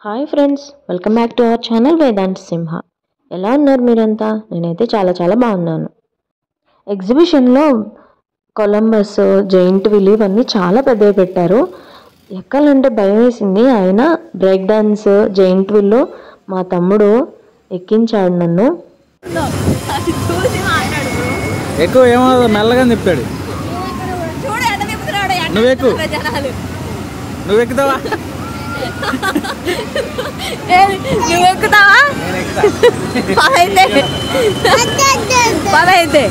Hi friends, welcome back to our channel Vedant Simha. ఎలా ఉన్నారు మీరంతా? నేనైతే చాలా బాగున్నాను. ఎగ్జిబిషన్లో కొలంబస్, జైంట్ వీల్ ఇవన్నీ చాలా పెద్దవి పెట్టారు. ఎక్కాలంటే భయం వేసింది. అయినా బ్రేక్ డాన్స్, జైంట్ వీల్లో మా తమ్ముడు ఎక్కించాడు నన్ను. ఎక్కువ ఏమో మెల్లగా తిప్పాడు. నువ్వు ఎక్కుతావా? పదైతే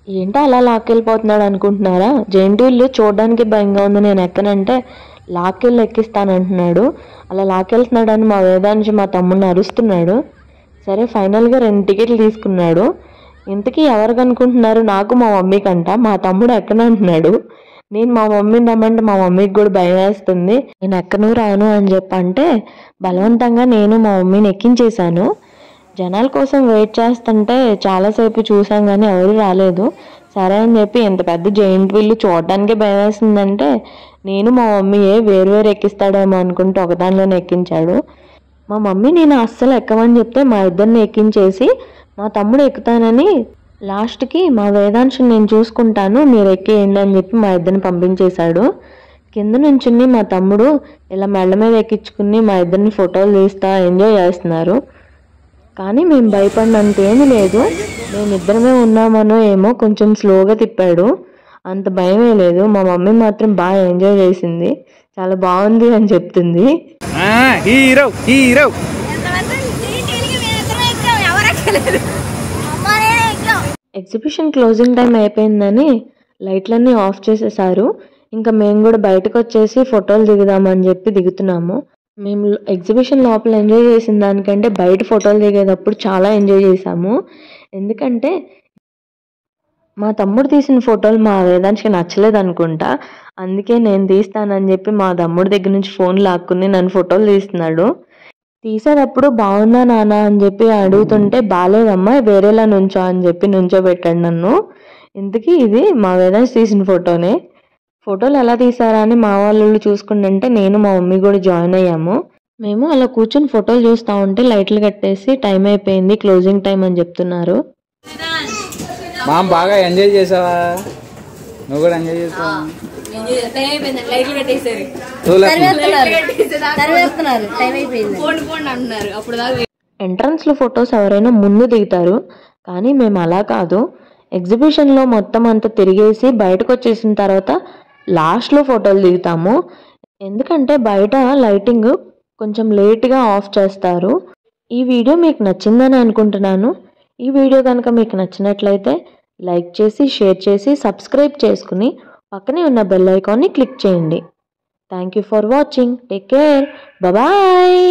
ఏంటో అలా లాక్కెళ్ళిపోతున్నాడు అనుకుంటున్నారా? జైంట్ వీల్ చూడడానికి భయంగా ఉంది, నేను ఎక్కనంటే లాక్కెళ్ళి ఎక్కిస్తానంటున్నాడు. అలా లాక్కెళ్తున్నాడని మా వేదాంశి మా తమ్ముడిని అరుస్తున్నాడు. సరే ఫైనల్గా 2 టికెట్లు తీసుకున్నాడు. ఇంతకీ ఎవరికి అనుకుంటున్నారు? నాకు మా మమ్మీకి అంట. మా తమ్ముడు ఎక్కనంటున్నాడు. నేను మా మమ్మీని రమ్మంటే మా మమ్మీకి కూడా భయం వేస్తుంది. నేను ఎక్కను రాను అని చెప్పంటే బలవంతంగా నేను మా మమ్మీని ఎక్కించేశాను. జనాల కోసం వెయిట్ చేస్తుంటే చాలాసేపు చూసాం కానీ ఎవరు రాలేదు. సరే అని చెప్పి ఎంత పెద్ద జైంట్ వీల్ చూడడానికే భయం వేస్తుందంటే నేను మా మమ్మీయే వేరు ఎక్కిస్తాడేమో అనుకుంటే ఒకదానిలోనే ఎక్కించాడు. మా మమ్మీ నేను అస్సలు ఎక్కమని చెప్తే మా ఇద్దరిని ఎక్కించేసి మా తమ్ముడు ఎక్కుతానని లాస్ట్కి మా వేదాంశని నేను చూసుకుంటాను మీరు ఎక్కేయండి అని చెప్పి మా ఇద్దరిని పంపించేశాడు. కింద నుంచి మా తమ్ముడు ఇలా మెళ్ళ మీద ఎక్కించుకుని మా ఇద్దరిని ఫోటోలు తీస్తా ఎంజాయ్ చేస్తున్నారు. కానీ మేము భయపడినంత ఏమీ లేదు. మేమిద్దరమే ఉన్నామనో ఏమో కొంచెం స్లోగా తిప్పాడు, అంత భయమే లేదు. మా మమ్మీ మాత్రం బాగా ఎంజాయ్ చేసింది, చాలా బాగుంది అని చెప్తుంది. ఎగ్జిబిషన్ క్లోజింగ్ టైం అయిపోయిందని లైట్లన్నీ ఆఫ్ చేసేసారు. ఇంకా మేము కూడా బయటకు వచ్చేసి ఫోటోలు దిగుదామని చెప్పి దిగుతున్నాము. మేము ఎగ్జిబిషన్ లోపల ఎంజాయ్ చేసిన దానికంటే బయట ఫోటోలు దిగేటప్పుడు చాలా ఎంజాయ్ చేసాము. ఎందుకంటే మా తమ్ముడు తీసిన ఫోటోలు మా వేదాంశకి నచ్చలేదు అనుకుంటా. అందుకే నేను తీస్తానని చెప్పి మా తమ్ముడి దగ్గర నుంచి ఫోన్ లాక్కుని నన్ను ఫోటోలు తీస్తున్నాడు. తీసేటప్పుడు బాగుందా నాన్న అని చెప్పి అడుగుతుంటే బాగాలేదమ్మా వేరేలా నుంచో అని చెప్పి నుంచోబెట్టాడు నన్ను. ఇంతకీ ఇది మా వేదాంశ్ తీసిన ఫోటోనే. ఫోటోలు ఎలా తీసారా అని మా వాళ్ళు చూసుకుంటుంటే నేను మా మమ్మీ కూడా జాయిన్ అయ్యాము. మేము అలా కూర్చొని ఫోటోలు చూస్తూ ఉంటే లైట్లు కట్టేసి టైం అయిపోయింది, క్లోజింగ్ టైం అని చెప్తున్నారు. మా బాగా ఎంజాయ్ చేసావా? నువ్వు కూడా ఎంజాయ్ చేసావా? ఎంట్రన్స్ లో ఫొటోస్ ఎవరైనా ముందు దిగుతారు, కానీ మేము అలా కాదు. ఎగ్జిబిషన్లో మొత్తం అంతా తిరిగేసి బయటకు వచ్చేసిన తర్వాత లాస్ట్లో ఫోటోలు దిగుతాము. ఎందుకంటే బయట లైటింగ్ కొంచెం లేట్గా ఆఫ్ చేస్తారు. ఈ వీడియో మీకు నచ్చిందని అనుకుంటున్నాను. ఈ వీడియో కనుక మీకు నచ్చినట్లయితే లైక్ చేసి, షేర్ చేసి, సబ్స్క్రైబ్ చేసుకుని పక్కనే ఉన్న బెల్ ఐకాన్ని క్లిక్ చేయండి. Thank you for watching. Take care. Bye.